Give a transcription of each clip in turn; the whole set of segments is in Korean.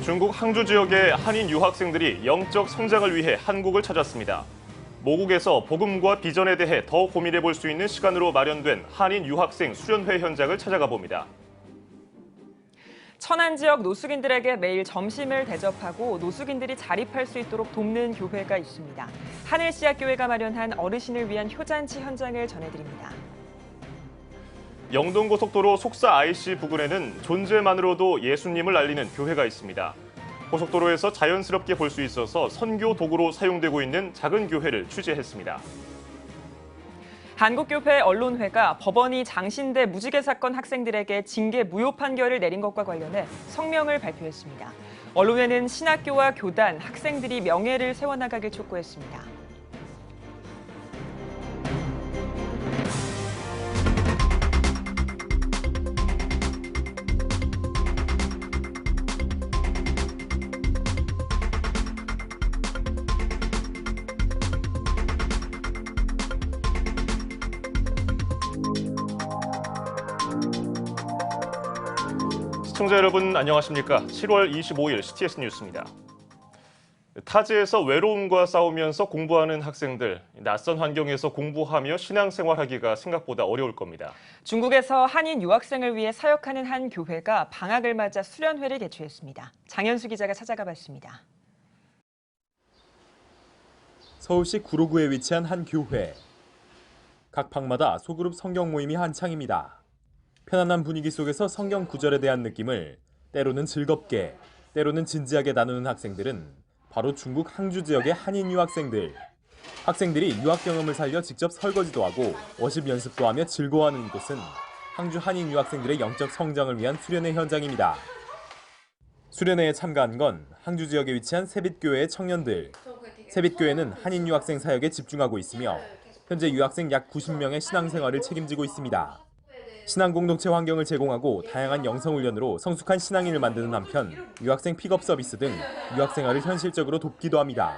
중국 항주 지역의 한인 유학생들이 영적 성장을 위해 한국을 찾았습니다. 모국에서 복음과 비전에 대해 더 고민해 볼 수 있는 시간으로 마련된 한인 유학생 수련회 현장을 찾아가 봅니다. 천안 지역 노숙인들에게 매일 점심을 대접하고 노숙인들이 자립할 수 있도록 돕는 교회가 있습니다. 하늘씨앗교회가 마련한 어르신을 위한 효잔치 현장을 전해드립니다. 영동고속도로 속사 IC 부근에는 존재만으로도 예수님을 알리는 교회가 있습니다. 고속도로에서 자연스럽게 볼 수 있어서 선교 도구로 사용되고 있는 작은 교회를 취재했습니다. 한국교회 언론회가 법원이 장신대 무지개 사건 학생들에게 징계 무효 판결을 내린 것과 관련해 성명을 발표했습니다. 언론회는 신학교와 교단, 학생들이 명예를 세워나가길 촉구했습니다. 시청자 여러분 안녕하십니까? 7월 25일 CTS 뉴스입니다. 타지에서 외로움과 싸우면서 공부하는 학생들, 낯선 환경에서 공부하며 신앙생활하기가 생각보다 어려울 겁니다. 중국에서 한인 유학생을 위해 사역하는 한 교회가 방학을 맞아 수련회를 개최했습니다. 장현수 기자가 찾아가 봤습니다. 서울시 구로구에 위치한 한 교회. 각 방마다 소그룹 성경 모임이 한창입니다. 편안한 분위기 속에서 성경 구절에 대한 느낌을 때로는 즐겁게, 때로는 진지하게 나누는 학생들은 바로 중국 항주 지역의 한인 유학생들. 학생들이 유학 경험을 살려 직접 설거지도 하고 워십 연습도 하며 즐거워하는 이곳은 항주 한인 유학생들의 영적 성장을 위한 수련회 현장입니다. 수련회에 참가한 건 항주 지역에 위치한 세빛교회의 청년들. 세빛교회는 한인 유학생 사역에 집중하고 있으며 현재 유학생 약 90명의 신앙생활을 책임지고 있습니다. 신앙 공동체 환경을 제공하고 다양한 영성훈련으로 성숙한 신앙인을 만드는 한편 유학생 픽업 서비스 등 유학생활을 현실적으로 돕기도 합니다.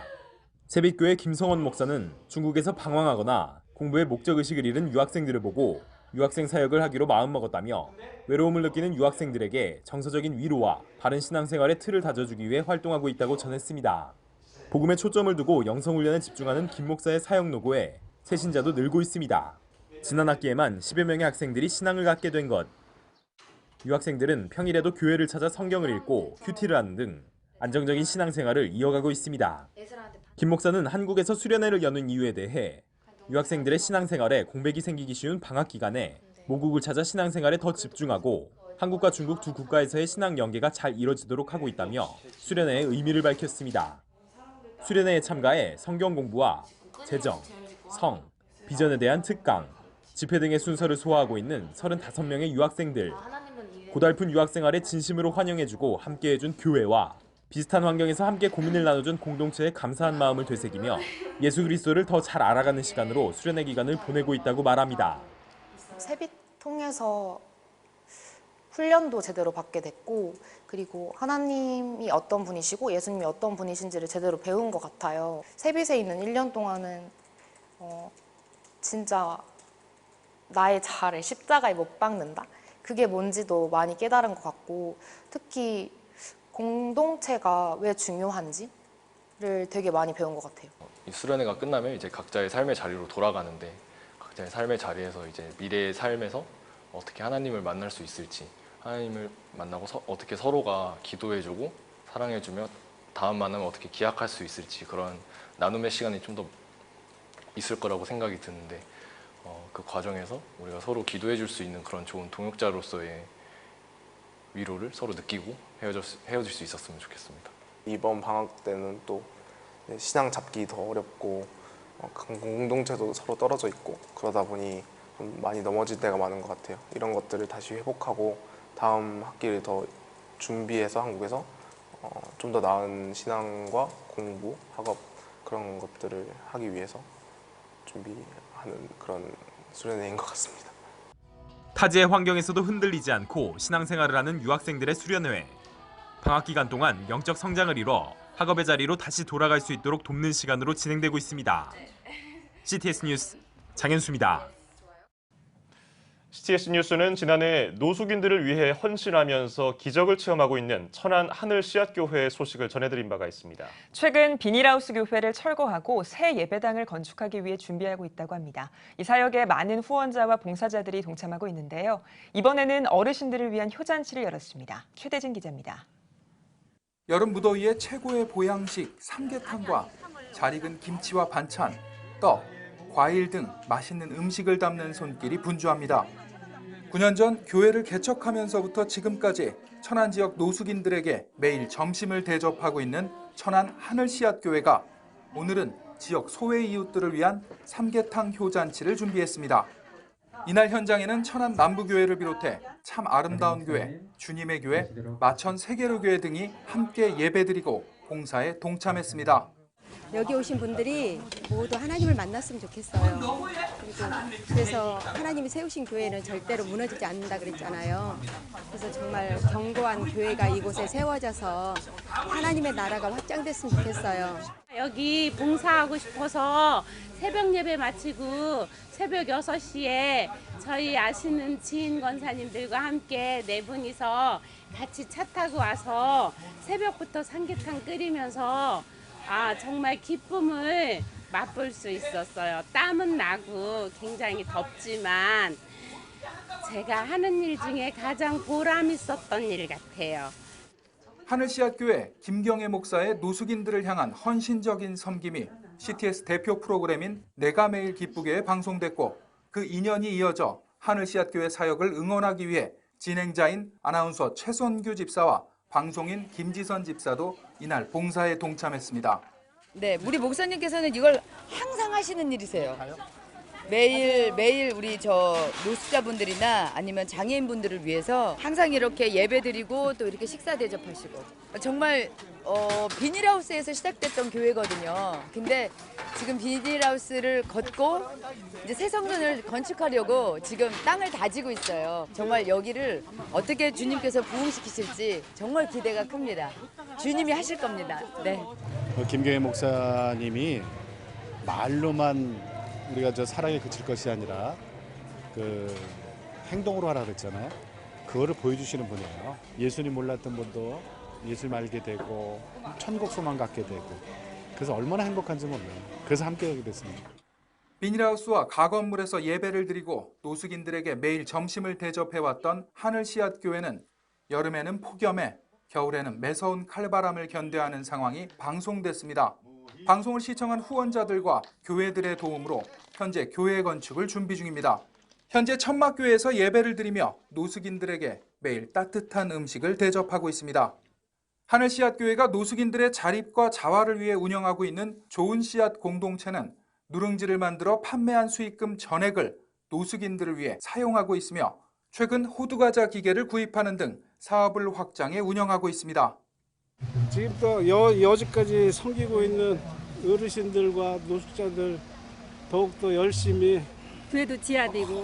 세빛교회 김성원 목사는 중국에서 방황하거나 공부의 목적의식을 잃은 유학생들을 보고 유학생 사역을 하기로 마음먹었다며 외로움을 느끼는 유학생들에게 정서적인 위로와 바른 신앙생활의 틀을 다져주기 위해 활동하고 있다고 전했습니다. 복음에 초점을 두고 영성훈련에 집중하는 김 목사의 사역 노고에 새신자도 늘고 있습니다. 지난 학기에만 10여 명의 학생들이 신앙을 갖게 된 것. 유학생들은 평일에도 교회를 찾아 성경을 읽고 큐티를 하는 등 안정적인 신앙생활을 이어가고 있습니다. 김 목사는 한국에서 수련회를 여는 이유에 대해 유학생들의 신앙생활에 공백이 생기기 쉬운 방학 기간에 모국을 찾아 신앙생활에 더 집중하고 한국과 중국 두 국가에서의 신앙 연계가 잘 이뤄지도록 하고 있다며 수련회의 의미를 밝혔습니다. 수련회에 참가해 성경 공부와 재정, 성, 비전에 대한 특강, 집회 등의 순서를 소화하고 있는 35명의 유학생들. 고달픈 유학생활에 진심으로 환영해주고 함께해준 교회와 비슷한 환경에서 함께 고민을 나눠준 공동체에 감사한 마음을 되새기며 예수 그리스도를 더 잘 알아가는 시간으로 수련회 기간을 보내고 있다고 말합니다. 세빛 통해서 훈련도 제대로 받게 됐고 그리고 하나님이 어떤 분이시고 예수님이 어떤 분이신지를 제대로 배운 것 같아요. 세빛에 있는 1년 동안은 진짜 나의 자아를 십자가에 못 박는다? 그게 뭔지도 많이 깨달은 것 같고 특히 공동체가 왜 중요한지를 되게 많이 배운 것 같아요. 이 수련회가 끝나면 이제 각자의 삶의 자리로 돌아가는데 각자의 삶의 자리에서 이제 미래의 삶에서 어떻게 하나님을 만날 수 있을지 하나님을 만나고 어떻게 서로가 기도해주고 사랑해주며 다음 만나면 어떻게 기약할 수 있을지 그런 나눔의 시간이 좀 더 있을 거라고 생각이 드는데 그 과정에서 우리가 서로 기도해 줄 수 있는 그런 좋은 동역자로서의 위로를 서로 느끼고 헤어질 수 있었으면 좋겠습니다. 이번 방학 때는 또 신앙 잡기 더 어렵고 공동체도 서로 떨어져 있고 그러다 보니 좀 많이 넘어질 때가 많은 것 같아요. 이런 것들을 다시 회복하고 다음 학기를 더 준비해서 한국에서 좀 더 나은 신앙과 공부, 학업 그런 것들을 하기 위해서 준비하는 그런 수련회인 것 같습니다. 타지의 환경에서도 흔들리지 않고 신앙생활을 하는 유학생들의 수련회. 방학 기간 동안 영적 성장을 이뤄 학업의 자리로 다시 돌아갈 수 있도록 돕는 시간으로 진행되고 있습니다. CTS 뉴스 장현수입니다. CTS 뉴스는 지난해 노숙인들을 위해 헌신하면서 기적을 체험하고 있는 천안 하늘 씨앗교회의 소식을 전해드린 바가 있습니다. 최근 비닐하우스 교회를 철거하고 새 예배당을 건축하기 위해 준비하고 있다고 합니다. 이 사역에 많은 후원자와 봉사자들이 동참하고 있는데요. 이번에는 어르신들을 위한 효잔치를 열었습니다. 최대진 기자입니다. 여름 무더위에 최고의 보양식 삼계탕과 잘 익은 김치와 반찬, 떡, 과일 등 맛있는 음식을 담는 손길이 분주합니다. 9년 전 교회를 개척하면서부터 지금까지 천안 지역 노숙인들에게 매일 점심을 대접하고 있는 천안 하늘씨앗교회가 오늘은 지역 소외 이웃들을 위한 삼계탕 효잔치를 준비했습니다. 이날 현장에는 천안 남부교회를 비롯해 참 아름다운 교회, 주님의 교회, 마천 세계로교회 등이 함께 예배드리고 봉사에 동참했습니다. 여기 오신 분들이 모두 하나님을 만났으면 좋겠어요. 그래서 하나님이 세우신 교회는 절대로 무너지지 않는다 그랬잖아요. 그래서 정말 견고한 교회가 이곳에 세워져서 하나님의 나라가 확장됐으면 좋겠어요. 여기 봉사하고 싶어서 새벽 예배 마치고 새벽 6시에 저희 아시는 지인 권사님들과 함께 4분이서 같이 차 타고 와서 새벽부터 삼계탕 끓이면서 정말 기쁨을 맛볼 수 있었어요. 땀은 나고 굉장히 덥지만 제가 하는 일 중에 가장 보람 있었던 일 같아요. 하늘씨앗교회 김경애 목사의 노숙인들을 향한 헌신적인 섬김이 CTS 대표 프로그램인 내가 매일 기쁘게에 방송됐고 그 인연이 이어져 하늘씨앗교회 사역을 응원하기 위해 진행자인 아나운서 최선규 집사와 방송인 김지선 집사도 이날 봉사에 동참했습니다. 네, 우리 목사님께서는 이걸 항상 하시는 일이세요. 매일 우리 노숙자분들이나 아니면 장애인분들을 위해서 항상 이렇게 예배드리고 또 이렇게 식사 대접하시고 정말 비닐하우스에서 시작됐던 교회거든요. 근데 지금 비닐하우스를 걷고 이제 새 성전을 건축하려고 지금 땅을 다지고 있어요. 정말 여기를 어떻게 주님께서 부흥시키실지 정말 기대가 큽니다. 주님이 하실 겁니다. 네. 김경애 목사님이 말로만 우리가 사랑에 그칠 것이 아니라 그 행동으로 하라 그랬잖아요. 그거를 보여주시는 분이에요. 예수님 몰랐던 분도 예수님 알게 되고 천국 소망 갖게 되고 그래서 얼마나 행복한지 몰라요. 그래서 함께 하게 됐습니다. 비닐하우스와 가건물에서 예배를 드리고 노숙인들에게 매일 점심을 대접해왔던 하늘씨앗교회는 여름에는 폭염에 겨울에는 매서운 칼바람을 견뎌하는 상황이 방송됐습니다. 방송을 시청한 후원자들과 교회들의 도움으로 현재 교회 건축을 준비 중입니다. 현재 천막교회에서 예배를 드리며 노숙인들에게 매일 따뜻한 음식을 대접하고 있습니다. 하늘씨앗교회가 노숙인들의 자립과 자활을 위해 운영하고 있는 좋은 씨앗 공동체는 누룽지를 만들어 판매한 수익금 전액을 노숙인들을 위해 사용하고 있으며 최근 호두과자 기계를 구입하는 등 사업을 확장해 운영하고 있습니다. 지금 또 여지까지 섬기고 있는 어르신들과 노숙자들 더욱더 열심히 교회도 지어야 되고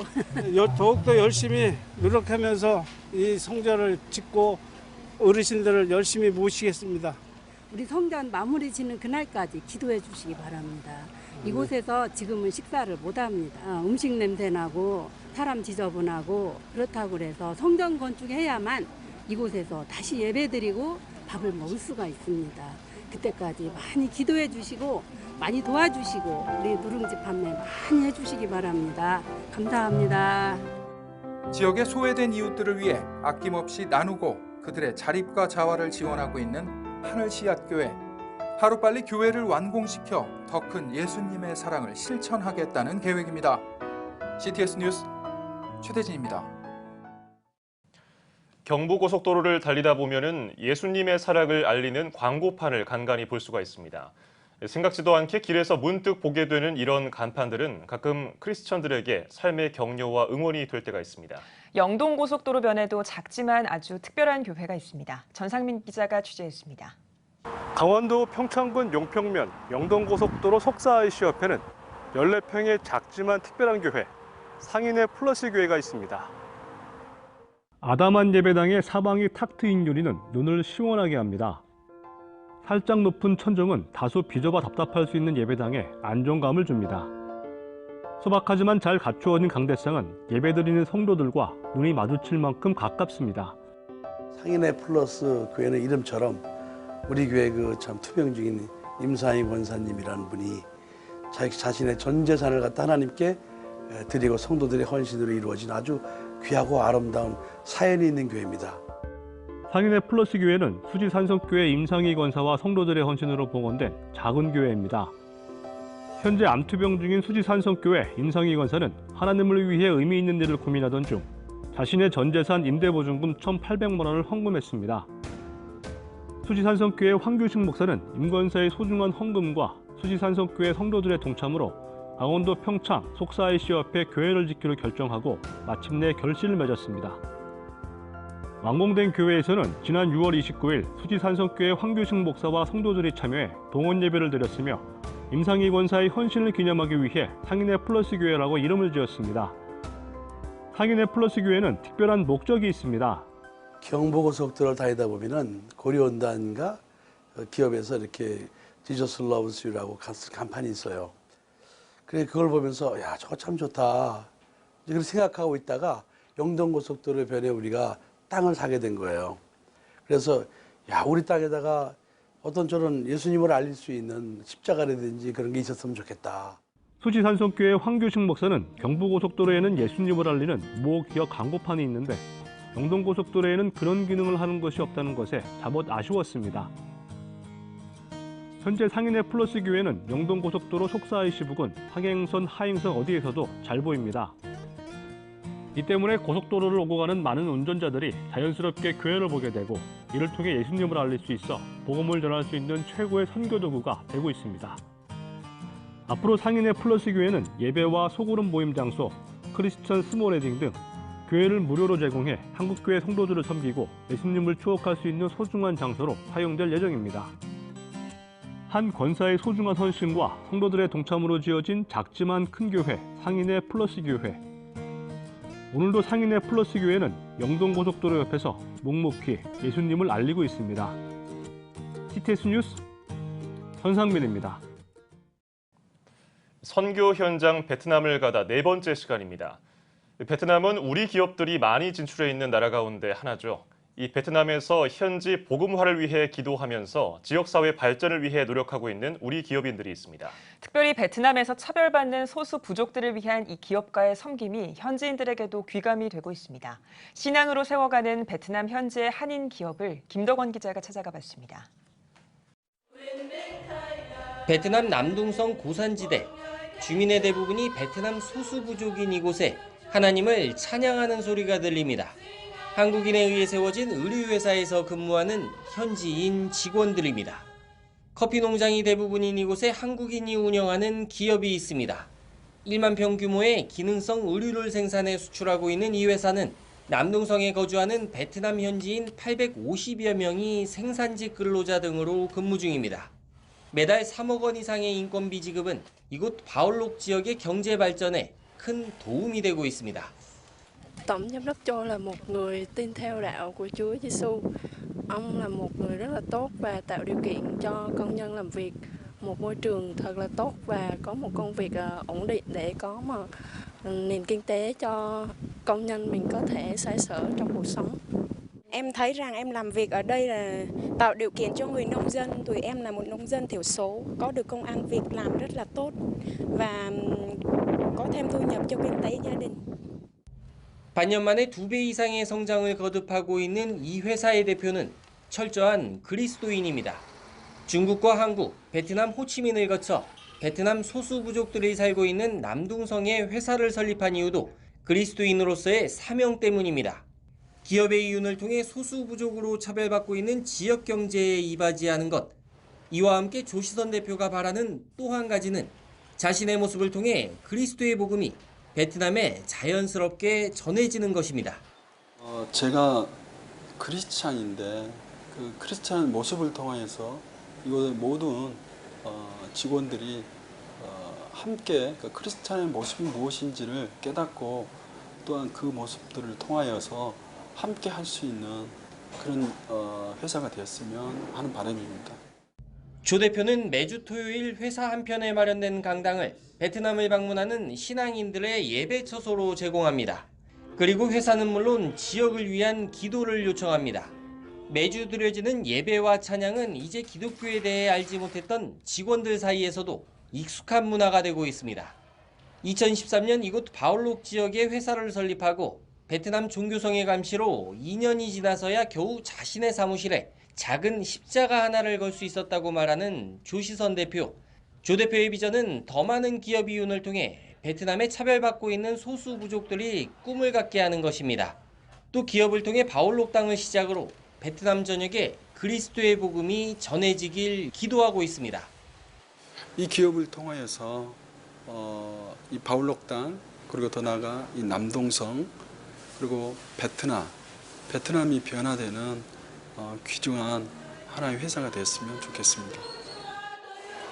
더욱더 열심히 노력하면서 이 성전을 짓고 어르신들을 열심히 모시겠습니다. 우리 성전 마무리 짓는 그날까지 기도해 주시기 바랍니다. 이곳에서 지금은 식사를 못합니다. 음식 냄새 나고 사람 지저분하고 그렇다고 그래서 성전 건축해야만 이곳에서 다시 예배드리고 밥을 먹을 수가 있습니다. 그때까지 많이 기도해 주시고 많이 도와주시고 우리 누룽지 판매 많이 해주시기 바랍니다. 감사합니다. 지역의 소외된 이웃들을 위해 아낌없이 나누고 그들의 자립과 자활을 지원하고 있는 하늘씨앗교회. 하루빨리 교회를 완공시켜 더 큰 예수님의 사랑을 실천하겠다는 계획입니다. CTS 뉴스 최대진입니다. 경부고속도로를 달리다 보면은 예수님의 사랑을 알리는 광고판을 간간히 볼 수가 있습니다. 생각지도 않게 길에서 문득 보게 되는 이런 간판들은 가끔 크리스천들에게 삶의 격려와 응원이 될 때가 있습니다. 영동고속도로변에도 작지만 아주 특별한 교회가 있습니다. 전상민 기자가 취재했습니다. 강원도 평창군 용평면 영동고속도로 속사IC 옆에는 14평의 작지만 특별한 교회, 상인의 플러스 교회가 있습니다. 아담한 예배당의 사방이 탁 트인 유리는 눈을 시원하게 합니다. 살짝 높은 천정은 다소 비좁아 답답할 수 있는 예배당에 안정감을 줍니다. 소박하지만 잘 갖추어진 강대상은 예배드리는 성도들과 눈이 마주칠 만큼 가깝습니다. 상인회 플러스 교회는 이름처럼 우리 교회 그 참 투병 중인 임상희 권사님이라는 분이 자신의 전 재산을 갖다 하나님께 드리고 성도들의 헌신으로 이루어진 아주 귀하고 아름다운 사연이 있는 교회입니다. 상인회 플러스 교회는 수지 산성교회 임상희 권사와 성도들의 헌신으로 봉헌된 작은 교회입니다. 현재 암투병 중인 수지 산성교회 임상희 권사는 하나님을 위해 의미 있는 일을 고민하던 중 자신의 전 재산 임대보증금 1,800만 원을 헌금했습니다. 수지 산성교회 황규식 목사는 임 권사의 소중한 헌금과 수지 산성교회 성도들의 동참으로 강원도 평창 속사IC 옆에 교회를 짓기로 결정하고 마침내 결실을 맺었습니다. 완공된 교회에서는 지난 6월 29일 수지 산성교회 황규식 목사와 성도들이 참여해 동원 예배를 드렸으며 임상희 권사의 헌신을 기념하기 위해 상인회 플러스 교회라고 이름을 지었습니다. 상인회 플러스 교회는 특별한 목적이 있습니다. 경부고속도로를 다니다 보면은 고려온단가 기업에서 이렇게 Jesus Loves You라고 간판이 있어요. 그래 그걸 보면서 야 저거 참 좋다. 그렇게 생각하고 있다가 영동고속도로 변에 우리가 땅을 사게 된 거예요. 그래서 야 우리 땅에다가 어떤 저런 예수님을 알릴 수 있는 십자가라든지 그런 게 있었으면 좋겠다. 수지 산성교회 황규식 목사는 경부고속도로에는 예수님을 알리는 모 기업 광고판이 있는데 영동고속도로에는 그런 기능을 하는 것이 없다는 것에 잡엇 아쉬웠습니다. 현재 상인회 플러스 교회는 영동고속도로 속사IC 부근 하행선, 하행선 어디에서도 잘 보입니다. 이 때문에 고속도로를 오고 가는 많은 운전자들이 자연스럽게 교회를 보게 되고 이를 통해 예수님을 알릴 수 있어 복음을 전할 수 있는 최고의 선교 도구가 되고 있습니다. 앞으로 상인회 플러스 교회는 예배와 소그룹 모임 장소, 크리스천 스몰 웨딩 등 교회를 무료로 제공해 한국교회 성도들을 섬기고 예수님을 추억할 수 있는 소중한 장소로 사용될 예정입니다. 한 권사의 소중한 헌신과 성도들의 동참으로 지어진 작지만 큰 교회, 상인회 플러스 교회. 오늘도 상인회 플러스 교회는 영동고속도로 옆에서 묵묵히 예수님을 알리고 있습니다. CTS 뉴스 전상민입니다. 선교 현장 베트남을 가다 네 번째 시간입니다. 베트남은 우리 기업들이 많이 진출해 있는 나라 가운데 하나죠. 이 베트남에서 현지 복음화를 위해 기도하면서 지역사회 발전을 위해 노력하고 있는 우리 기업인들이 있습니다. 특별히 베트남에서 차별받는 소수 부족들을 위한 이 기업가의 섬김이 현지인들에게도 귀감이 되고 있습니다. 신앙으로 세워가는 베트남 현지의 한인 기업을 김덕원 기자가 찾아가 봤습니다. 베트남 남동성 고산지대, 주민의 대부분이 베트남 소수 부족인 이곳에 하나님을 찬양하는 소리가 들립니다. 한국인에 의해 세워진 의류회사에서 근무하는 현지인 직원들입니다. 커피 농장이 대부분인 이곳에 한국인이 운영하는 기업이 있습니다. 1만 평 규모의 기능성 의류를 생산해 수출하고 있는 이 회사는 남동성에 거주하는 베트남 현지인 850여 명이 생산직 근로자 등으로 근무 중입니다. 매달 3억 원 이상의 인건비 지급은 이곳 바올록 지역의 경제 발전에 큰 도움이 되고 있습니다. Tổng giám đốc Châu là một người tin theo đạo của Chúa Giêsu. Ông là một người rất là tốt và tạo điều kiện cho công nhân làm việc một môi trường thật là tốt và có một công việc ổn định để có mà nền kinh tế cho công nhân mình có thể xoay sở trong cuộc sống. Em thấy rằng em làm việc ở đây là tạo điều kiện cho người nông dân. Tụi em là một nông dân thiểu số, có được công ăn việc làm rất là tốt và có thêm thu nhập cho kinh tế gia đình. 반년 만에 2배 이상의 성장을 거듭하고 있는 이 회사의 대표는 철저한 그리스도인입니다. 중국과 한국, 베트남 호치민을 거쳐 베트남 소수 부족들이 살고 있는 남동성에 회사를 설립한 이유도 그리스도인으로서의 사명 때문입니다. 기업의 이윤을 통해 소수 부족으로 차별받고 있는 지역 경제에 이바지하는 것. 이와 함께 조시선 대표가 바라는 또 한 가지는 자신의 모습을 통해 그리스도의 복음이 베트남에 자연스럽게 전해지는 것입니다. 제가 크리스찬인데 그 크리스찬 모습을 통해서 이곳의 모든 직원들이 함께 그 크리스찬의 모습이 무엇인지를 깨닫고 또한 그 모습들을 통하여서 함께 할 수 있는 그런 회사가 되었으면 하는 바람입니다. 조 대표는 매주 토요일 회사 한편에 마련된 강당을 베트남을 방문하는 신앙인들의 예배 처소로 제공합니다. 그리고 회사는 물론 지역을 위한 기도를 요청합니다. 매주 드려지는 예배와 찬양은 이제 기독교에 대해 알지 못했던 직원들 사이에서도 익숙한 문화가 되고 있습니다. 2013년 이곳 바올록 지역에 회사를 설립하고 베트남 종교성의 감시로 2년이 지나서야 겨우 자신의 사무실에 작은 십자가 하나를 걸 수 있었다고 말하는 조시선 대표. 조 대표의 비전은 더 많은 기업 이윤을 통해 베트남에 차별받고 있는 소수 부족들이 꿈을 갖게 하는 것입니다. 또 기업을 통해 바올록 땅을 시작으로 베트남 전역에 그리스도의 복음이 전해지길 기도하고 있습니다. 이 기업을 통하여서 이 바올록 땅, 그리고 더 나아가 이 남동성, 그리고 베트남이 변화되는 귀중한 하나의 회사가 됐으면 좋겠습니다.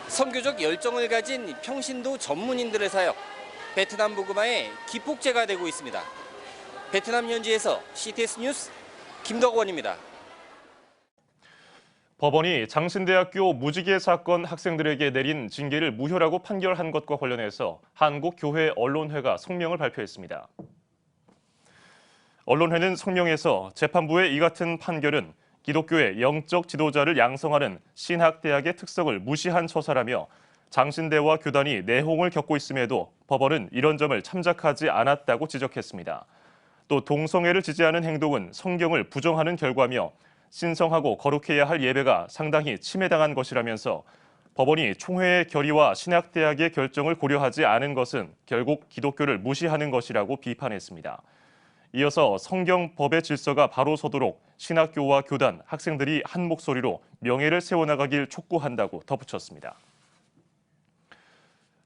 선교적 열정을 가진 평신도 전문인들의 사역, 베트남 복음화의 기폭제가 되고 있습니다. 베트남 현지에서 CTS 뉴스 김덕원입니다. 법원이 장신대학교 무지개 사건 학생들에게 내린 징계를 무효라고 판결한 것과 관련해서 한국교회언론회가 성명을 발표했습니다. 언론회는 성명에서 재판부의 이 같은 판결은 기독교의 영적 지도자를 양성하는 신학대학의 특성을 무시한 처사라며 장신대와 교단이 내홍을 겪고 있음에도 법원은 이런 점을 참작하지 않았다고 지적했습니다. 또 동성애를 지지하는 행동은 성경을 부정하는 결과며 신성하고 거룩해야 할 예배가 상당히 침해당한 것이라면서 법원이 총회의 결의와 신학대학의 결정을 고려하지 않은 것은 결국 기독교를 무시하는 것이라고 비판했습니다. 이어서 성경 법의 질서가 바로 서도록 신학교와 교단, 학생들이 한 목소리로 명예를 세워나가길 촉구한다고 덧붙였습니다.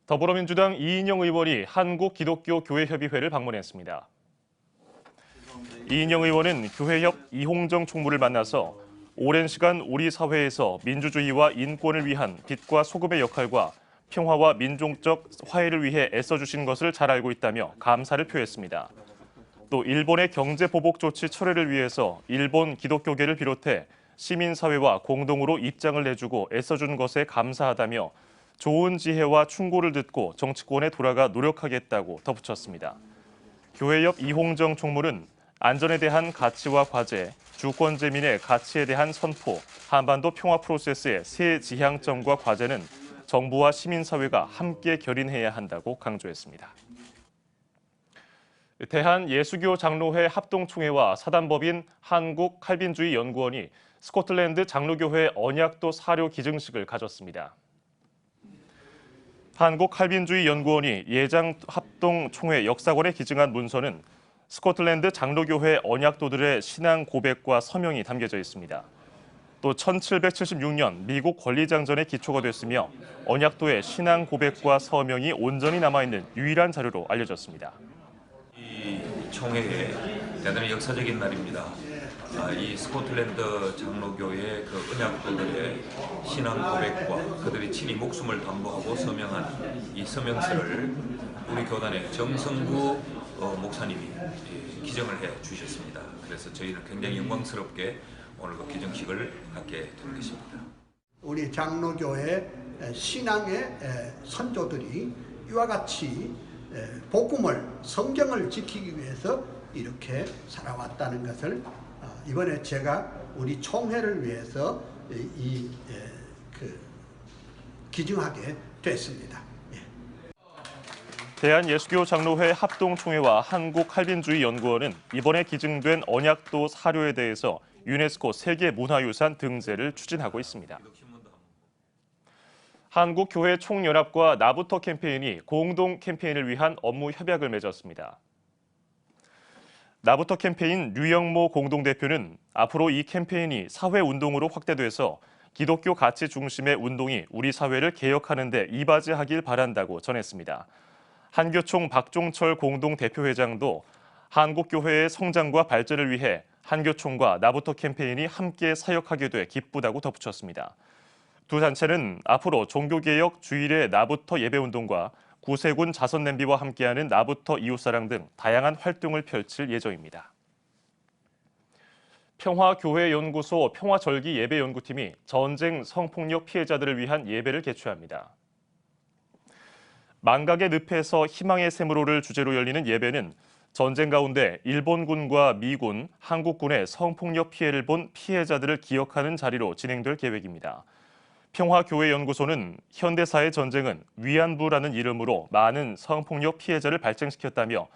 더불어민주당 이인영 의원이 한국기독교교회협의회를 방문했습니다. 이인영 의원은 교회협 이홍정 총무를 만나서 오랜 시간 우리 사회에서 민주주의와 인권을 위한 빛과 소금의 역할과 평화와 민족적 화해를 위해 애써주신 것을 잘 알고 있다며 감사를 표했습니다. 또 일본의 경제보복 조치 철회를 위해서 일본 기독교계를 비롯해 시민사회와 공동으로 입장을 내주고 애써준 것에 감사하다며 좋은 지혜와 충고를 듣고 정치권에 돌아가 노력하겠다고 덧붙였습니다. 교회협 이홍정 총무는 안전에 대한 가치와 과제, 주권제민의 가치에 대한 선포, 한반도 평화 프로세스의 새 지향점과 과제는 정부와 시민사회가 함께 결인해야 한다고 강조했습니다. 대한예수교 장로회 합동총회와 사단법인 한국칼빈주의연구원이 스코틀랜드 장로교회 언약도 사료 기증식을 가졌습니다. 한국칼빈주의연구원이 예장 합동총회 역사관에 기증한 문서는 스코틀랜드 장로교회 언약도들의 신앙 고백과 서명이 담겨져 있습니다. 또 1776년 미국 권리장전의 기초가 됐으며 언약도의 신앙 고백과 서명이 온전히 남아있는 유일한 자료로 알려졌습니다. 이 총회에 대단히 역사적인 날입니다. 이 스코틀랜드 장로교회의 그 언약도들의 신앙 고백과 그들이 친히 목숨을 담보하고 서명한 이 서명서를 우리 교단의 정성구 목사님이 기증을 해 주셨습니다. 그래서 저희는 굉장히 영광스럽게 오늘 그 기증식을 갖게 된 것입니다. 우리 장로교회 신앙의 선조들이 이와 같이 복음을, 성경을 지키기 위해서 이렇게 살아왔다는 것을 이번에 제가 우리 총회를 위해서 기증하게 됐습니다. 대한예수교 장로회 합동총회와 한국칼빈주의연구원은 이번에 기증된 언약도 사료에 대해서 유네스코 세계문화유산 등재를 추진하고 있습니다. 한국교회 총연합과 나부터 캠페인이 공동 캠페인을 위한 업무 협약을 맺었습니다. 나부터 캠페인 류영모 공동대표는 앞으로 이 캠페인이 사회운동으로 확대돼서 기독교 가치 중심의 운동이 우리 사회를 개혁하는 데 이바지하길 바란다고 전했습니다. 한교총 박종철 공동대표회장도 한국교회의 성장과 발전을 위해 한교총과 나부터 캠페인이 함께 사역하게 돼 기쁘다고 덧붙였습니다. 두 단체는 앞으로 종교개혁 주일의 나부터 예배운동과 구세군 자선냄비와 함께하는 나부터 이웃사랑 등 다양한 활동을 펼칠 예정입니다. 평화교회연구소 평화절기예배연구팀이 전쟁 성폭력 피해자들을 위한 예배를 개최합니다. 망각의 늪에서 희망의 샘으로를 주제로 열리는 예배는 전쟁 가운데 일본군과 미군, 한국군의 성폭력 피해를 본 피해자들을 기억하는 자리로 진행될 계획입니다. 평화교회연구소는 현대사의 전쟁은 위안부라는 이름으로 많은 성폭력 피해자를 발생시켰다며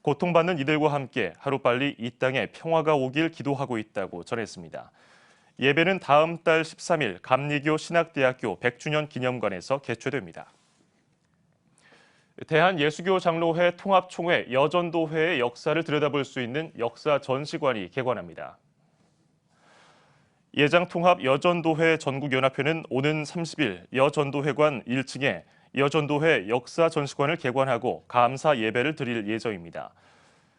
고통받는 이들과 함께 하루빨리 이 땅에 평화가 오길 기도하고 있다고 전했습니다. 예배는 다음 달 13일 감리교 신학대학교 100주년 기념관에서 개최됩니다. 대한예수교 장로회 통합총회 여전도회의 역사를 들여다볼 수 있는 역사 전시관이 개관합니다. 예장통합 여전도회 전국연합회는 오는 30일 여전도회관 1층에 여전도회 역사 전시관을 개관하고 감사 예배를 드릴 예정입니다.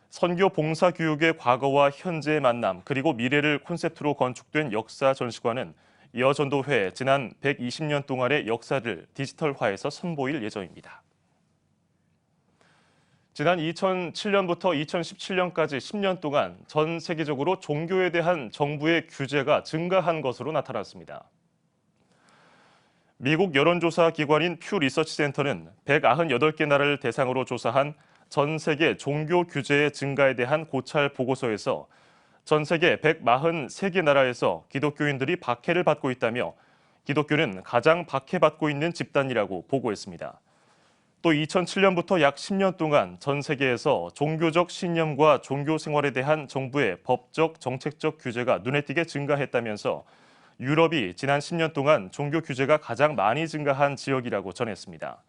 선교 봉사 교육의 과거와 현재의 만남 그리고 미래를 콘셉트로 건축된 역사 전시관은 여전도회 지난 120년 동안의 역사를 디지털화해서 선보일 예정입니다. 지난 2007년부터 2017년까지 10년 동안 전 세계적으로 종교에 대한 정부의 규제가 증가한 것으로 나타났습니다. 미국 여론조사 기관인 퓨 리서치 센터는 198개 나라를 대상으로 조사한 전 세계 종교 규제의 증가에 대한 고찰 보고서에서 전 세계 143개 나라에서 기독교인들이 박해를 받고 있다며 기독교는 가장 박해받고 있는 집단이라고 보고했습니다. 또 2007년부터 약 10년 동안 전 세계에서 종교적 신념과 종교 생활에 대한 정부의 법적, 정책적 규제가 눈에 띄게 증가했다면서 유럽이 지난 10년 동안 종교 규제가 가장 많이 증가한 지역이라고 전했습니다.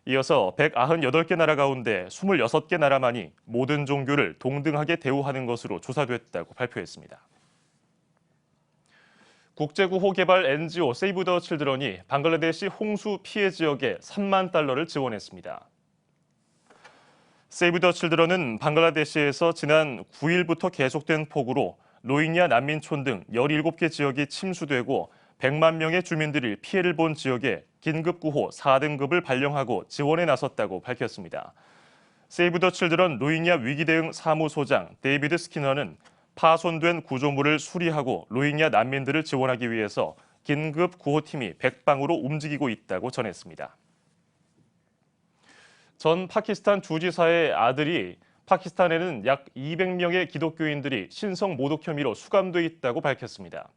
이어서 198개 나라 가운데 26개 나라만이 모든 종교를 동등하게 대우하는 것으로 조사됐다고 발표했습니다. 국제구호 개발 NGO 세이브 더 칠드런이 방글라데시 홍수 피해 지역에 3만 달러를 지원했습니다. 세이브 더 칠드런은 방글라데시에서 지난 9일부터 계속된 폭우로 로힝야 난민촌 등 17개 지역이 침수되고 100만 명의 주민들이 피해를 본 지역에 긴급구호 4등급을 발령하고 지원에 나섰다고 밝혔습니다. 세이브 더 칠드런 로힝야 위기대응 사무소장 데이비드 스키너는 파손된 구조물을 수리하고 로힝야 난민들을 지원하기 위해서 긴급 구호팀이 백방으로 움직이고 있다고 전했습니다. 전 파키스탄 주지사의 아들이 파키스탄에는 약 200명의 기독교인들이 신성 모독 혐의로 수감돼 있다고 밝혔습니다.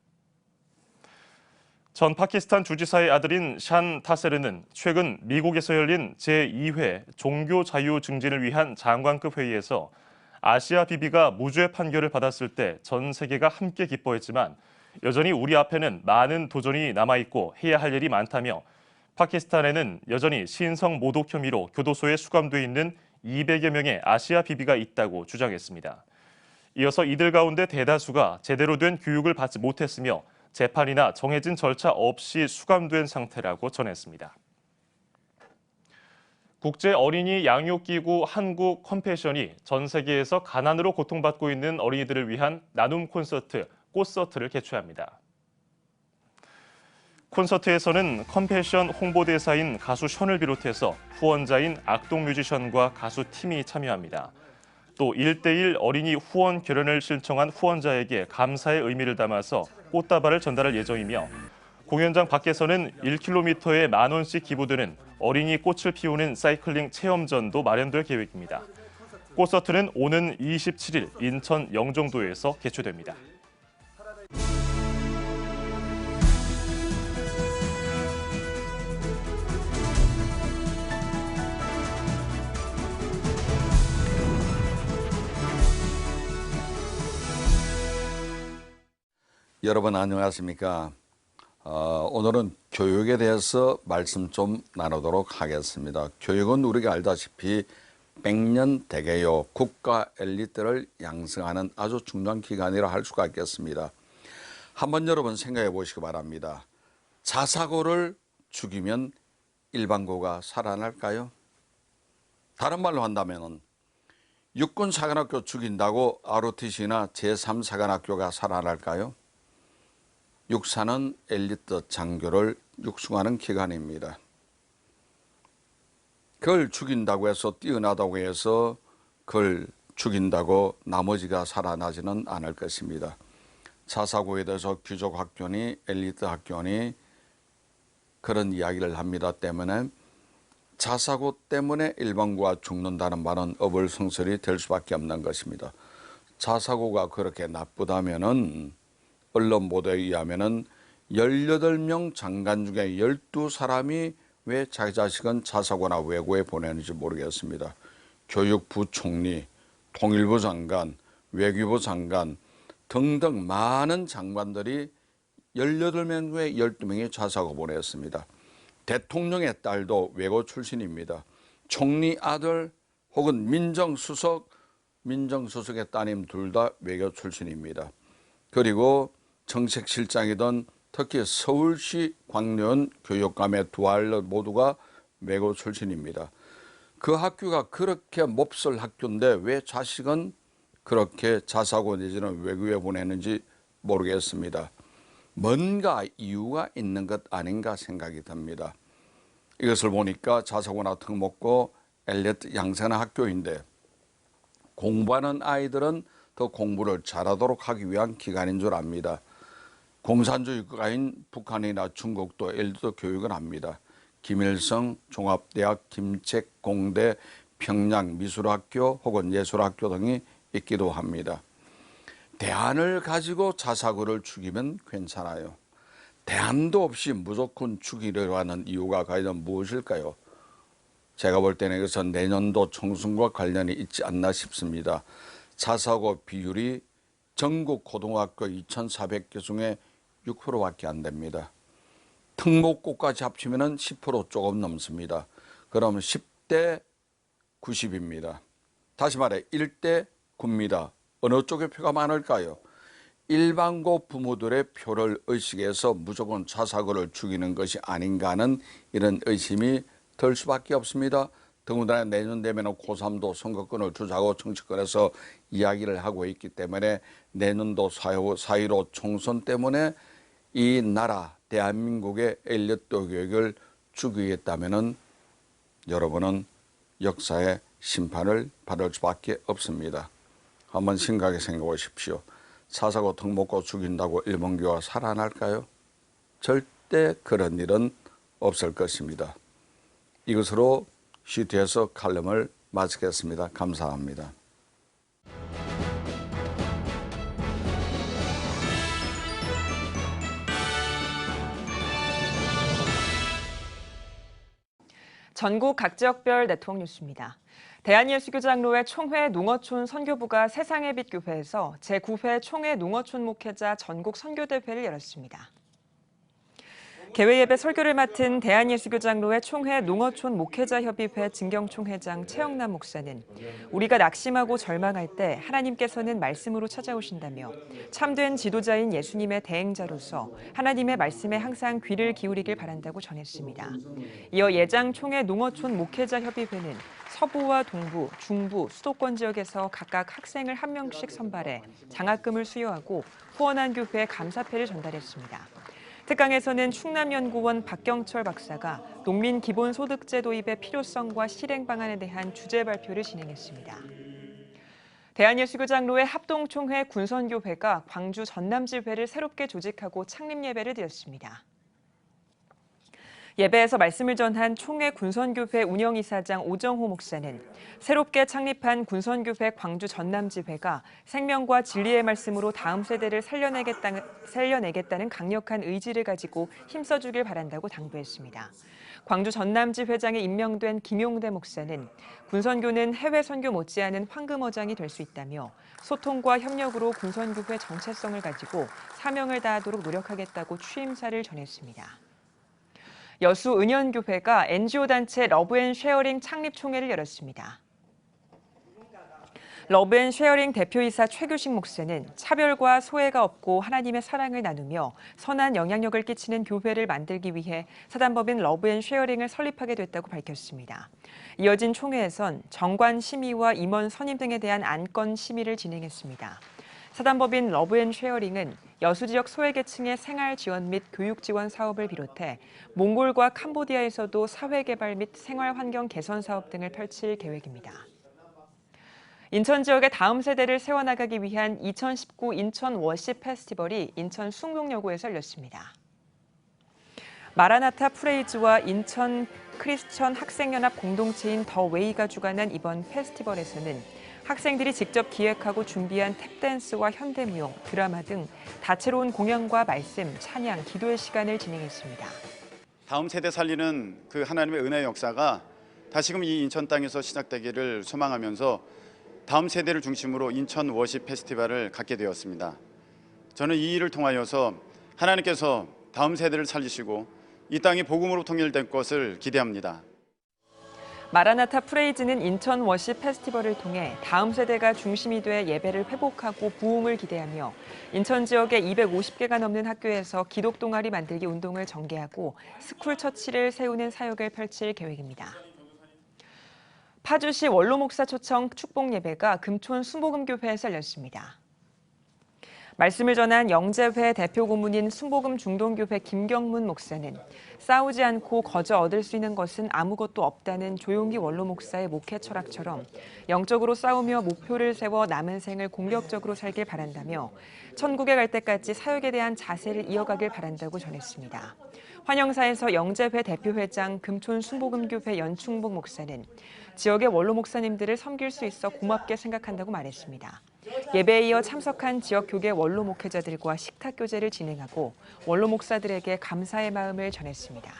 전 파키스탄 주지사의 아들인 샨 타세르는 최근 미국에서 열린 제2회 종교 자유 증진을 위한 장관급 회의에서 아시아 비비가 무죄 판결을 받았을 때 전 세계가 함께 기뻐했지만 여전히 우리 앞에는 많은 도전이 남아있고 해야 할 일이 많다며 파키스탄에는 여전히 신성 모독 혐의로 교도소에 수감돼 있는 200여 명의 아시아 비비가 있다고 주장했습니다. 이어서 이들 가운데 대다수가 제대로 된 교육을 받지 못했으며 재판이나 정해진 절차 없이 수감된 상태라고 전했습니다. 국제 어린이 양육기구 한국 컴패션이 전 세계에서 가난으로 고통받고 있는 어린이들을 위한 나눔 콘서트 꽃서트를 개최합니다. 콘서트에서는 컴패션 홍보대사인 가수 션을 비롯해서 후원자인 악동 뮤지션과 가수 팀이 참여합니다. 또 1:1 어린이 후원 결연을 신청한 후원자에게 감사의 의미를 담아서 꽃다발을 전달할 예정이며 공연장 밖에서는 1km에 10,000원씩 기부되는 어린이 꽃을 피우는 사이클링 체험전도 마련될 계획입니다. 꽃서트는 오는 27일 인천 영종도에서 개최됩니다. 여러분 안녕하십니까? 오늘은 교육에 대해서 말씀 좀 나누도록 하겠습니다. 교육은 우리가 알다시피 100년 대계요 국가 엘리트를 양성하는 아주 중요한 기관이라 할 수가 있겠습니다. 한번 여러분 생각해 보시기 바랍니다. 자사고를 죽이면 일반고가 살아날까요? 다른 말로 한다면 육군사관학교 죽인다고 ROTC나 제3사관학교가 살아날까요? 육사는 엘리트 장교를 육성하는 기관입니다. 그걸 죽인다고 해서 뛰어나다고 해서 그걸 죽인다고 나머지가 살아나지는 않을 것입니다. 자사고에 대해서 귀족 학교니 엘리트 학교니 그런 이야기를 합니다. 때문에 자사고 때문에 일반고가 죽는다는 말은 어불성설이 될 수밖에 없는 것입니다. 자사고가 그렇게 나쁘다면은 언론 보도에 의하면은 18명 장관 중에 12사람이 왜 자기 자식은 자사고나 외고에 보내는지 모르겠습니다. 교육부 총리, 통일부 장관, 외교부 장관 등등 많은 장관들이 18명 중에 12명이 자사고 보냈습니다. 대통령의 딸도 외고 출신입니다. 총리 아들 혹은 민정수석의 따님 둘 다 외교 출신입니다. 그리고 정책실장이던 특히 서울시 광련 교육감의 두 아들 모두가 외고 출신입니다. 그 학교가 그렇게 몹쓸 학교인데 왜 자식은 그렇게 자사고 내지는 외국에 보내는지 모르겠습니다. 뭔가 이유가 있는 것 아닌가 생각이 듭니다. 이것을 보니까 자사고나 특목고 엘리트 양산의 학교인데 공부하는 아이들은 더 공부를 잘하도록 하기 위한 기관인 줄 압니다. 공산주의 국가인 북한이나 중국도 엘리트 교육을 합니다. 김일성 종합대학, 김책공대, 평양미술학교 혹은 예술학교 등이 있기도 합니다. 대안을 가지고 자사고를 죽이면 괜찮아요. 대안도 없이 무조건 죽이려고 하는 이유가 과연 무엇일까요? 제가 볼 때는 이것은 내년도 총선과 관련이 있지 않나 싶습니다. 자사고 비율이 전국 고등학교 2,400개 중에 6%밖에 안 됩니다. 특목고까지 합치면 10% 조금 넘습니다. 그럼 10대 90입니다. 다시 말해 1대 9입니다. 어느 쪽의 표가 많을까요? 일반고 부모들의 표를 의식해서 무조건 자사고를 죽이는 것이 아닌가 하는 이런 의심이 들 수밖에 없습니다. 더군다나 내년 되면 고3도 선거권을 주자고 정치권에서 이야기를 하고 있기 때문에 내년도 4.15 총선 때문에 이 나라 대한민국의 엘리트 교육을 죽이겠다면 여러분은 역사의 심판을 받을 수밖에 없습니다. 한번 심각하게 생각해 보십시오. 자사고 특목고 죽인다고 일본교가 살아날까요? 절대 그런 일은 없을 것입니다. 이것으로 CT에서 칼럼을 마치겠습니다. 감사합니다. 전국 각 지역별 네트워크 뉴스입니다. 대한예수교장로회 총회 농어촌 선교부가 세상의 빛 교회에서 제9회 총회 농어촌 목회자 전국 선교대회를 열었습니다. 개회 예배 설교를 맡은 대한예수교장로회 총회 농어촌 목회자협의회 진경총회장 최영남 목사는 우리가 낙심하고 절망할 때 하나님께서는 말씀으로 찾아오신다며 참된 지도자인 예수님의 대행자로서 하나님의 말씀에 항상 귀를 기울이길 바란다고 전했습니다. 이어 예장 총회 농어촌 목회자협의회는 서부와 동부, 중부, 수도권 지역에서 각각 학생을 한 명씩 선발해 장학금을 수여하고 후원한 교회에 감사패를 전달했습니다. 특강에서는 충남연구원 박경철 박사가 농민 기본소득제 도입의 필요성과 실행 방안에 대한 주제 발표를 진행했습니다. 대한예수교장로회 합동총회 군선교회가 광주 전남지회를 새롭게 조직하고 창립 예배를 드렸습니다. 예배에서 말씀을 전한 총회 군선교회 운영이사장 오정호 목사는 새롭게 창립한 군선교회 광주 전남지회가 생명과 진리의 말씀으로 다음 세대를 살려내겠다는 강력한 의지를 가지고 힘써주길 바란다고 당부했습니다. 광주 전남지회장에 임명된 김용대 목사는 군선교는 해외 선교 못지않은 황금어장이 될 수 있다며 소통과 협력으로 군선교회 정체성을 가지고 사명을 다하도록 노력하겠다고 취임사를 전했습니다. 여수은현교회가 NGO단체 러브앤쉐어링 창립총회를 열었습니다. 러브앤쉐어링 대표이사 최규식 목사는 차별과 소외가 없고 하나님의 사랑을 나누며 선한 영향력을 끼치는 교회를 만들기 위해 사단법인 러브앤쉐어링을 설립하게 됐다고 밝혔습니다. 이어진 총회에선 정관 심의와 임원 선임 등에 대한 안건 심의를 진행했습니다. 사단법인 러브앤쉐어링은 여수 지역 소외계층의 생활 지원 및 교육 지원 사업을 비롯해 몽골과 캄보디아에서도 사회 개발 및 생활 환경 개선 사업 등을 펼칠 계획입니다. 인천 지역의 다음 세대를 세워나가기 위한 2019 인천 워십 페스티벌이 인천 숭롱여고에서 열렸습니다. 마라나타 프레이즈와 인천 크리스천 학생연합 공동체인 더 웨이가 주관한 이번 페스티벌에서는 학생들이 직접 기획하고 준비한 탭댄스와 현대무용, 드라마 등 다채로운 공연과 말씀, 찬양, 기도의 시간을 진행했습니다. 다음 세대 살리는 그 하나님의 은혜의 역사가 다시금 이 인천 땅에서 시작되기를 소망하면서 다음 세대를 중심으로 인천 워십 페스티벌을 갖게 되었습니다. 저는 이 일을 통하여서 하나님께서 다음 세대를 살리시고 이 땅이 복음으로 통일될 것을 기대합니다. 마라나타 프레이즈는 인천 워십 페스티벌을 통해 다음 세대가 중심이 돼 예배를 회복하고 부흥을 기대하며 인천 지역의 250개가 넘는 학교에서 기독 동아리 만들기 운동을 전개하고 스쿨 처치를 세우는 사역을 펼칠 계획입니다. 파주시 원로 목사 초청 축복 예배가 금촌 순복음교회에서 열렸습니다. 말씀을 전한 영재회 대표 고문인 순복음 중동교회 김경문 목사는 싸우지 않고 거저 얻을 수 있는 것은 아무것도 없다는 조용기 원로 목사의 목회 철학처럼 영적으로 싸우며 목표를 세워 남은 생을 공격적으로 살길 바란다며 천국에 갈 때까지 사역에 대한 자세를 이어가길 바란다고 전했습니다. 환영사에서 영재회 대표회장 금촌 순복음교회 연충복 목사는 지역의 원로 목사님들을 섬길 수 있어 고맙게 생각한다고 말했습니다. 예배에 이어 참석한 지역 교계 원로 목회자들과 식탁 교제를 진행하고 원로 목사들에게 감사의 마음을 전했습니다.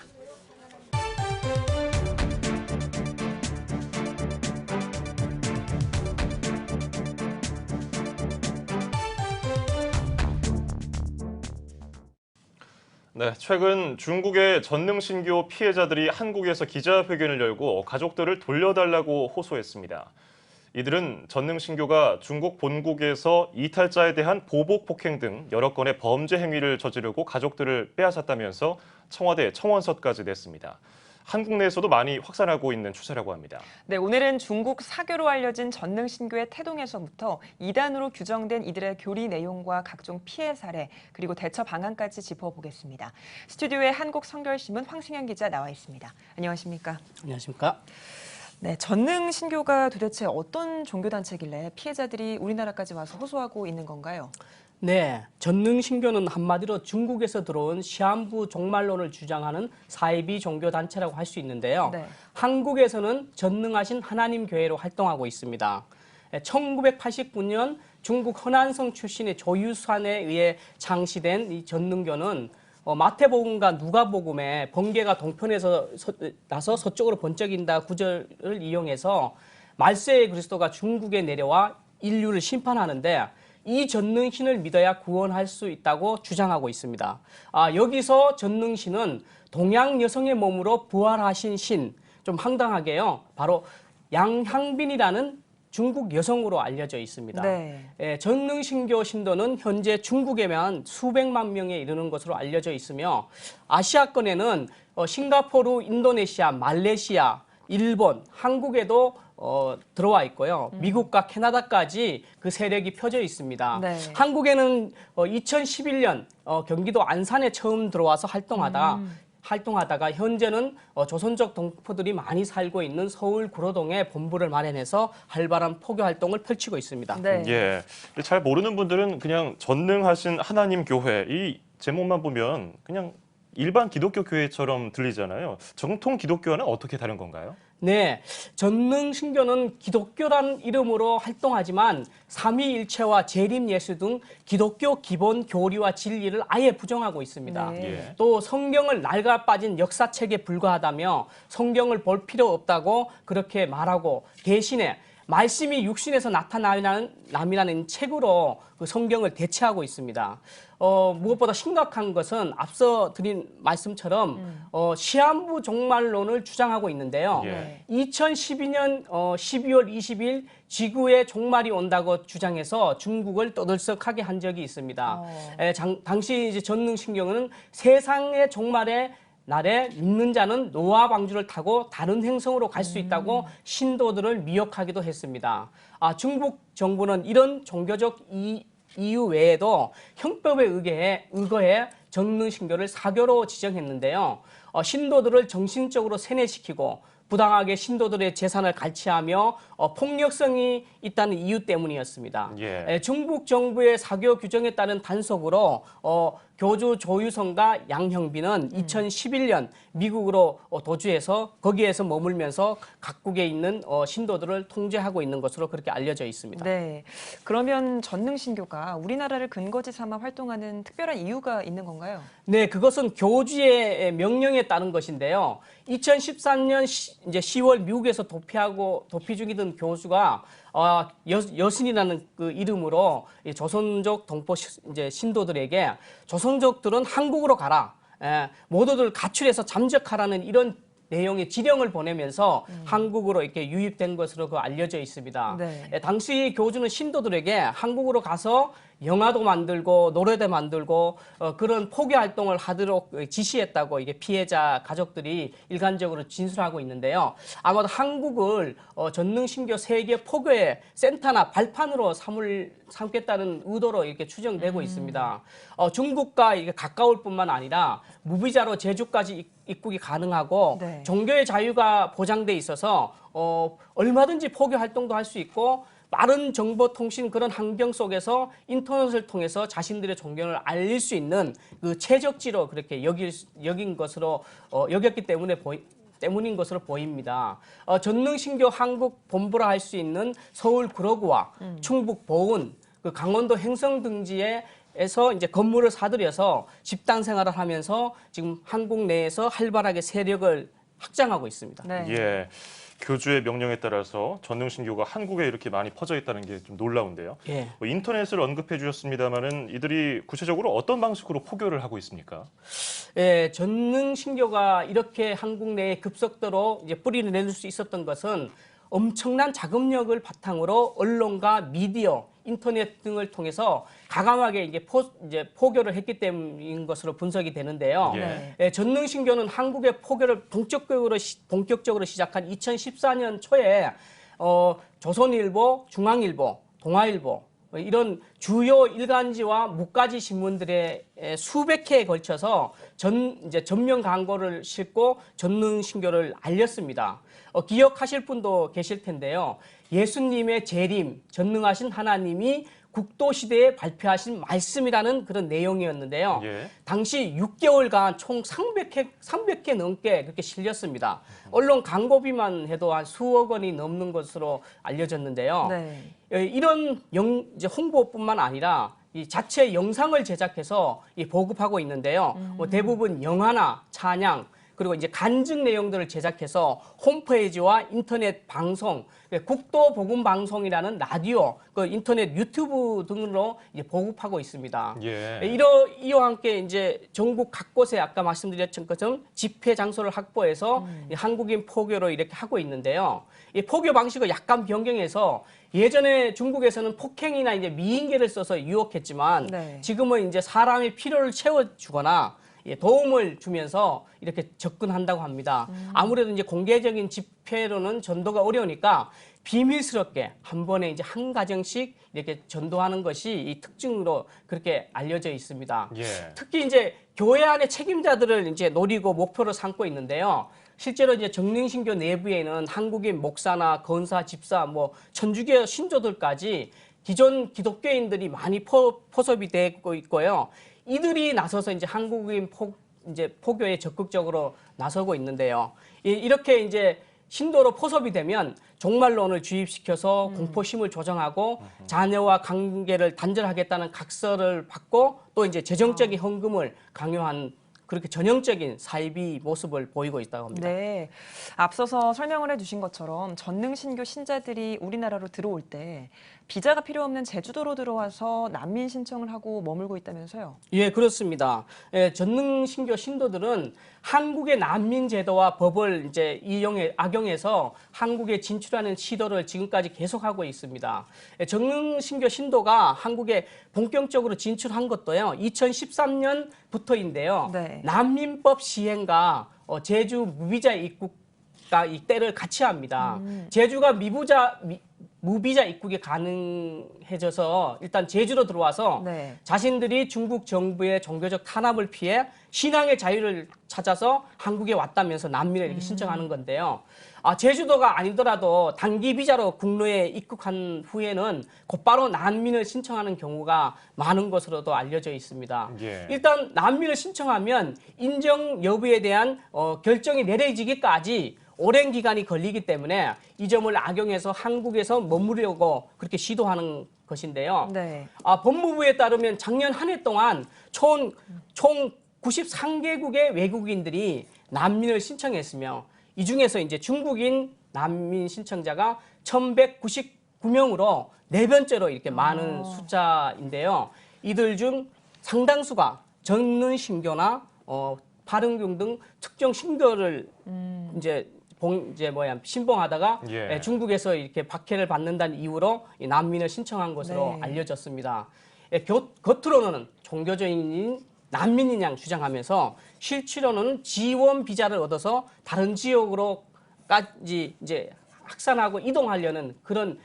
네, 최근 중국의 전능신교 피해자들이 한국에서 기자회견을 열고 가족들을 돌려달라고 호소했습니다. 이들은 전능신교가 중국 본국에서 이탈자에 대한 보복 폭행 등 여러 건의 범죄 행위를 저지르고 가족들을 빼앗았다면서 청와대 청원서까지 냈습니다. 한국 내에서도 많이 확산하고 있는 추세라고 합니다. 네, 오늘은 중국 사교로 알려진 전능신교의 태동에서부터 이단으로 규정된 이들의 교리 내용과 각종 피해 사례 그리고 대처 방안까지 짚어보겠습니다. 스튜디오에 한국성결신문 황승현 기자 나와 있습니다. 안녕하십니까? 안녕하십니까? 네, 전능신교가 도대체 어떤 종교단체길래 피해자들이 우리나라까지 와서 호소하고 있는 건가요? 네, 전능신교는 한마디로 중국에서 들어온 시한부 종말론을 주장하는 사이비 종교단체라고 할 수 있는데요. 네. 한국에서는 전능하신 하나님 교회로 활동하고 있습니다. 1989년 중국 허난성 출신의 조유산에 의해 창시된 이 전능교는 마태복음과 누가복음에 번개가 동편에서 나서 서쪽으로 번쩍인다 구절을 이용해서 말세의 그리스도가 중국에 내려와 인류를 심판하는데 이 전능신을 믿어야 구원할 수 있다고 주장하고 있습니다. 여기서 전능신은 동양 여성의 몸으로 부활하신 신, 좀 황당하게요. 바로 양향빈이라는 중국 여성으로 알려져 있습니다. 네. 전능신교 신도는 현재 중국에만 수백만 명에 이르는 것으로 알려져 있으며 아시아권에는 싱가포르, 인도네시아, 말레이시아, 일본, 한국에도 들어와 있고요. 미국과 캐나다까지 그 세력이 펴져 있습니다. 네. 한국에는 2011년 경기도 안산에 처음 들어와서 활동하다가 현재는 조선족 동포들이 많이 살고 있는 서울 구로동에 본부를 마련해서 활발한 포교 활동을 펼치고 있습니다. 네. 예, 잘 모르는 분들은 그냥 전능하신 하나님 교회 이 제목만 보면 그냥 일반 기독교 교회처럼 들리잖아요. 정통 기독교와는 어떻게 다른 건가요? 네, 전능신교는 기독교란 이름으로 활동하지만 삼위일체와 재림예수 등 기독교 기본 교리와 진리를 아예 부정하고 있습니다. 네. 또 성경을 낡아 빠진 역사책에 불과하다며 성경을 볼 필요 없다고 그렇게 말하고 대신에 말씀이 육신에서 나타나는 책으로 그 성경을 대체하고 있습니다. 무엇보다 심각한 것은 앞서 드린 말씀처럼 시한부 종말론을 주장하고 있는데요. 예. 2012년 12월 20일 지구의 종말이 온다고 주장해서 중국을 떠들썩하게 한 적이 있습니다. 당시 이제 전능신경은 세상의 종말에 날에 믿는 자는 노아 방주를 타고 다른 행성으로 갈 수 있다고 신도들을 미혹하기도 했습니다. 중국 정부는 이런 종교적 이유 외에도 형법에 의거해 전능신교를 사교로 지정했는데요. 신도들을 정신적으로 세뇌시키고 부당하게 신도들의 재산을 갈취하며 폭력성이 있다는 이유 때문이었습니다. 중국 정부의 사교 규정에 따른 단속으로 교주 조유성과 양형빈은 2011년 미국으로 도주해서 거기에서 머물면서 각국에 있는 신도들을 통제하고 있는 것으로 그렇게 알려져 있습니다. 네, 그러면 전능신교가 우리나라를 근거지 삼아 활동하는 특별한 이유가 있는 건가요? 네, 그것은 교주의 명령에 따른 것인데요. 2013년 이제 10월 미국에서 도피 중이던 교수가 여신이라는 그 이름으로 조선족 동포 이제 신도들에게 조선족들은 한국으로 가라, 모두들 가출해서 잠적하라는 이런 내용의 지령을 보내면서 한국으로 이렇게 유입된 것으로 알려져 있습니다. 네. 당시 교주는 신도들에게 한국으로 가서 영화도 만들고 노래도 만들고 그런 포교 활동을 하도록 지시했다고 이게 피해자 가족들이 일관적으로 진술하고 있는데요. 아마도 한국을 전능신교 세계 포교의 센터나 발판으로 삼겠다는 의도로 이렇게 추정되고 있습니다. 중국과 이게 가까울 뿐만 아니라 무비자로 제주까지 입국이 가능하고 네. 종교의 자유가 보장돼 있어서 얼마든지 포교 활동도 할 수 있고 빠른 정보통신 그런 환경 속에서 인터넷을 통해서 자신들의 종교를 알릴 수 있는 그 최적지로 그렇게 여긴 것으로 여겼기 때문인 것으로 보입니다. 전능신교 한국 본부라 할 수 있는 서울 구로구와 충북 보은, 그 강원도 행성 등지에서 이제 건물을 사들여서 집단 생활을 하면서 지금 한국 내에서 활발하게 세력을 확장하고 있습니다. 네. 예. 교주의 명령에 따라서 전능신교가 한국에 이렇게 많이 퍼져 있다는 게 좀 놀라운데요. 예. 인터넷을 언급해 주셨습니다만은 이들이 구체적으로 어떤 방식으로 포교를 하고 있습니까? 예, 전능신교가 이렇게 한국 내에 급속도로 이제 뿌리를 내릴 수 있었던 것은 엄청난 자금력을 바탕으로 언론과 미디어, 인터넷 등을 통해서 가감하게 이제 포교를 했기 때문인 것으로 분석이 되는데요. 전능신교는 한국의 포교를 본격적으로 시작한 2014년 초에 조선일보, 중앙일보, 동아일보 이런 주요 일간지와 묵가지 신문들의 수백 회에 걸쳐서 전면 광고를 싣고 전능신교를 알렸습니다. 기억하실 분도 계실 텐데요. 예수님의 재림, 전능하신 하나님이 국도시대에 발표하신 말씀이라는 그런 내용이었는데요. 당시 6개월간 총 300개 넘게 그렇게 실렸습니다. 언론 광고비만 해도 한 수억 원이 넘는 것으로 알려졌는데요. 네. 이런 이제 홍보뿐만 아니라 이 자체 영상을 제작해서 보급하고 있는데요. 대부분 영화나 찬양, 그리고 이제 간증 내용들을 제작해서 홈페이지와 인터넷 방송, 국도 복음 방송이라는 라디오, 그 인터넷 유튜브 등으로 이제 보급하고 있습니다. 이와 함께 이제 전국 곳곳에 아까 말씀드렸던 것처럼 집회 장소를 확보해서 한국인 포교로 이렇게 하고 있는데요. 이 포교 방식을 약간 변경해서 예전에 중국에서는 폭행이나 이제 미인계를 써서 유혹했지만 지금은 이제 사람의 필요를 채워주거나 도움을 주면서 이렇게 접근한다고 합니다. 아무래도 이제 공개적인 집회로는 전도가 어려우니까 비밀스럽게 한 번에 이제 한 가정씩 이렇게 전도하는 것이 이 특징으로 그렇게 알려져 있습니다. 특히 이제 교회 안의 책임자들을 이제 노리고 목표로 삼고 있는데요. 실제로 이제 전능신교 내부에는 한국인 목사나 건사, 집사, 천주교 신조들까지 기존 기독교인들이 많이 포섭이 되고 있고요. 이들이 나서서 이제 한국인 포교에 적극적으로 나서고 있는데요. 이렇게 이제 신도로 포섭이 되면 종말론을 주입시켜서 공포심을 조정하고 자녀와 관계를 단절하겠다는 각서를 받고 또 이제 재정적인 헌금을 강요한 그렇게 전형적인 사이비 모습을 보이고 있다고 합니다. 네, 앞서서 설명을 해주신 것처럼 전능신교 신자들이 우리나라로 들어올 때 비자가 필요 없는 제주도로 들어와서 난민 신청을 하고 머물고 있다면서요? 예, 그렇습니다. 전능신교 신도들은 한국의 난민 제도와 법을 이제 악용해서 한국에 진출하는 시도를 지금까지 계속하고 있습니다. 전능신교 신도가 한국에 본격적으로 진출한 것도요, 2013년부터인데요. 난민법 시행과 제주 무비자 입국가 이때를 같이 합니다. 제주가 무비자 입국이 가능해져서 일단 제주로 들어와서 네. 자신들이 중국 정부의 종교적 탄압을 피해 신앙의 자유를 찾아서 한국에 왔다면서 난민을 이렇게 신청하는 건데요. 제주도가 아니더라도 단기 비자로 국내에 입국한 후에는 곧바로 난민을 신청하는 경우가 많은 것으로도 알려져 있습니다. 예. 일단 난민을 신청하면 인정 여부에 대한 결정이 내려지기까지 오랜 기간이 걸리기 때문에 이 점을 악용해서 한국에서 머무르려고 그렇게 시도하는 것인데요. 네. 법무부에 따르면 작년 한 해 동안 총 93개국의 외국인들이 난민을 신청했으며 이 중에서 이제 중국인 난민 신청자가 1,199명으로 네 번째로 이렇게 많은 숫자인데요. 이들 중 상당수가 전문 신교나 발흥경 등 특정 신교를 신봉하다가 예. 중국에서 이렇게 박해를 받는다는 이유로 이 난민을 신청한 것으로 네. 알려졌습니다. 겉으로는 종교적인 난민인 양 주장하면서 실제로는 지원 비자를 얻어서 다른 지역으로까지 이제 확산하고 이동하려는 그런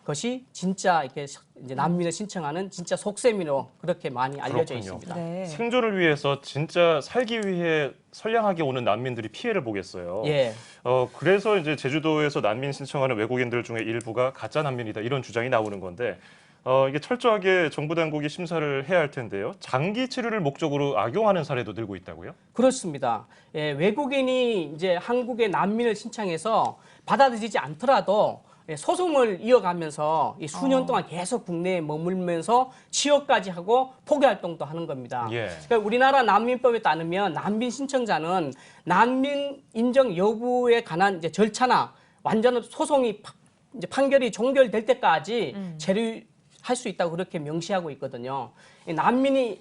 것이 진짜 이렇게 이제 난민을 신청하는 진짜 속셈으로 그렇게 많이 알려져 그렇군요. 있습니다. 네. 생존을 위해서 진짜 살기 위해 선량하게 오는 난민들이 피해를 보겠어요. 예. 그래서 이제 제주도에서 난민 신청하는 외국인들 중에 일부가 가짜 난민이다 이런 주장이 나오는 건데 이게 철저하게 정부 당국이 심사를 해야 할 텐데요. 장기 치료를 목적으로 악용하는 사례도 늘고 있다고요? 그렇습니다. 예, 외국인이 이제 한국에 난민을 신청해서 받아들이지 않더라도 소송을 이어가면서 이 수년 동안 계속 국내에 머물면서 취업까지 하고 포교 활동도 하는 겁니다. 예. 그러니까 우리나라 난민법에 따르면 난민 신청자는 난민 인정 여부에 관한 이제 절차나 완전한 소송이 이제 판결이 종결될 때까지 체류할 수 있다고 그렇게 명시하고 있거든요. 난민이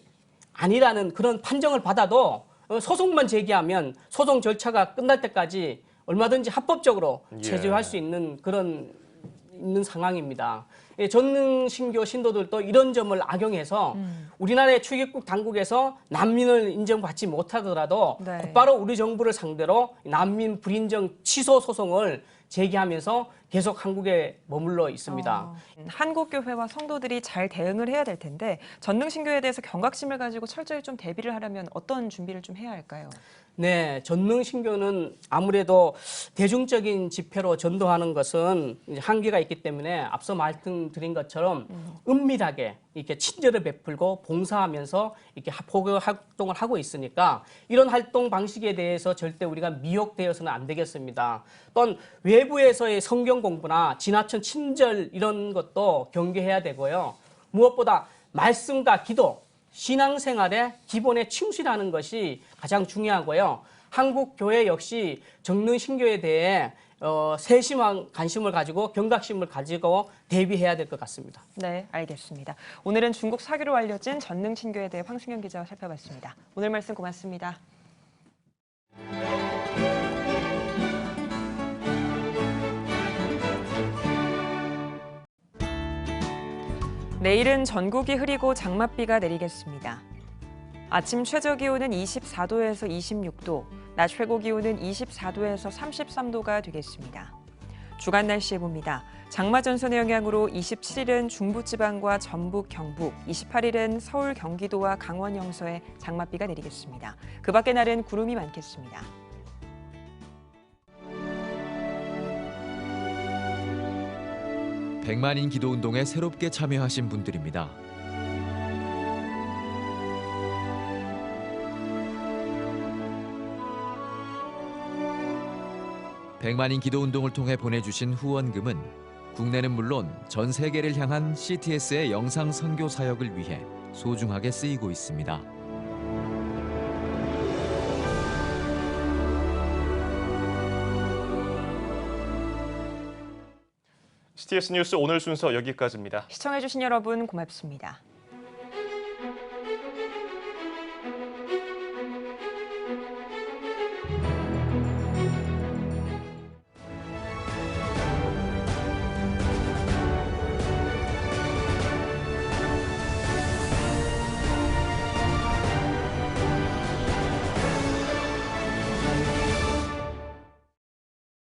아니라는 그런 판정을 받아도 소송만 제기하면 소송 절차가 끝날 때까지 얼마든지 합법적으로 체류할 수 있는 그런 상황입니다. 전능 신교 신도들도 이런 점을 악용해서 우리나라의 출입국 당국에서 난민을 인정받지 못하더라도 네. 곧바로 우리 정부를 상대로 난민 불인정 취소 소송을 제기하면서 계속 한국에 머물러 있습니다. 한국교회와 성도들이 잘 대응을 해야 될 텐데 전능신교에 대해서 경각심을 가지고 철저히 좀 대비를 하려면 어떤 준비를 좀 해야 할까요? 네, 전능신교는 아무래도 대중적인 집회로 전도하는 것은 이제 한계가 있기 때문에 앞서 말씀드린 것처럼 은밀하게 이렇게 친절을 베풀고 봉사하면서 이렇게 포교 활동을 하고 있으니까 이런 활동 방식에 대해서 절대 우리가 미혹되어서는 안 되겠습니다. 또한 외부에서의 성경 공부나 지나친 친절 이런 것도 경계해야 되고요. 무엇보다 말씀과 기도, 신앙생활의 기본에 충실하는 것이 가장 중요하고요. 한국 교회 역시 전능신교에 대해 세심한 관심을 가지고 경각심을 가지고 대비해야 될 것 같습니다. 네, 알겠습니다. 오늘은 중국 사기로 알려진 전능신교에 대해 황승현 기자와 살펴봤습니다. 오늘 말씀 고맙습니다. 내일은 전국이 흐리고 장맛비가 내리겠습니다. 아침 최저기온은 24도에서 26도, 낮 최고기온은 24도에서 33도가 되겠습니다. 주간 날씨 봅니다. 장마 전선의 영향으로 27일은 중부지방과 전북, 경북, 28일은 서울, 경기도와 강원 영서에 장맛비가 내리겠습니다. 그 밖의 날은 구름이 많겠습니다. 백만인 기도운동에 새롭게 참여하신 분들입니다. 백만인 기도운동을 통해 보내주신 후원금은 국내는 물론 전 세계를 향한 CTS의 영상 선교 사역을 위해 소중하게 쓰이고 있습니다. CTS 뉴스 오늘 순서 여기까지입니다. 시청해주신 여러분 고맙습니다.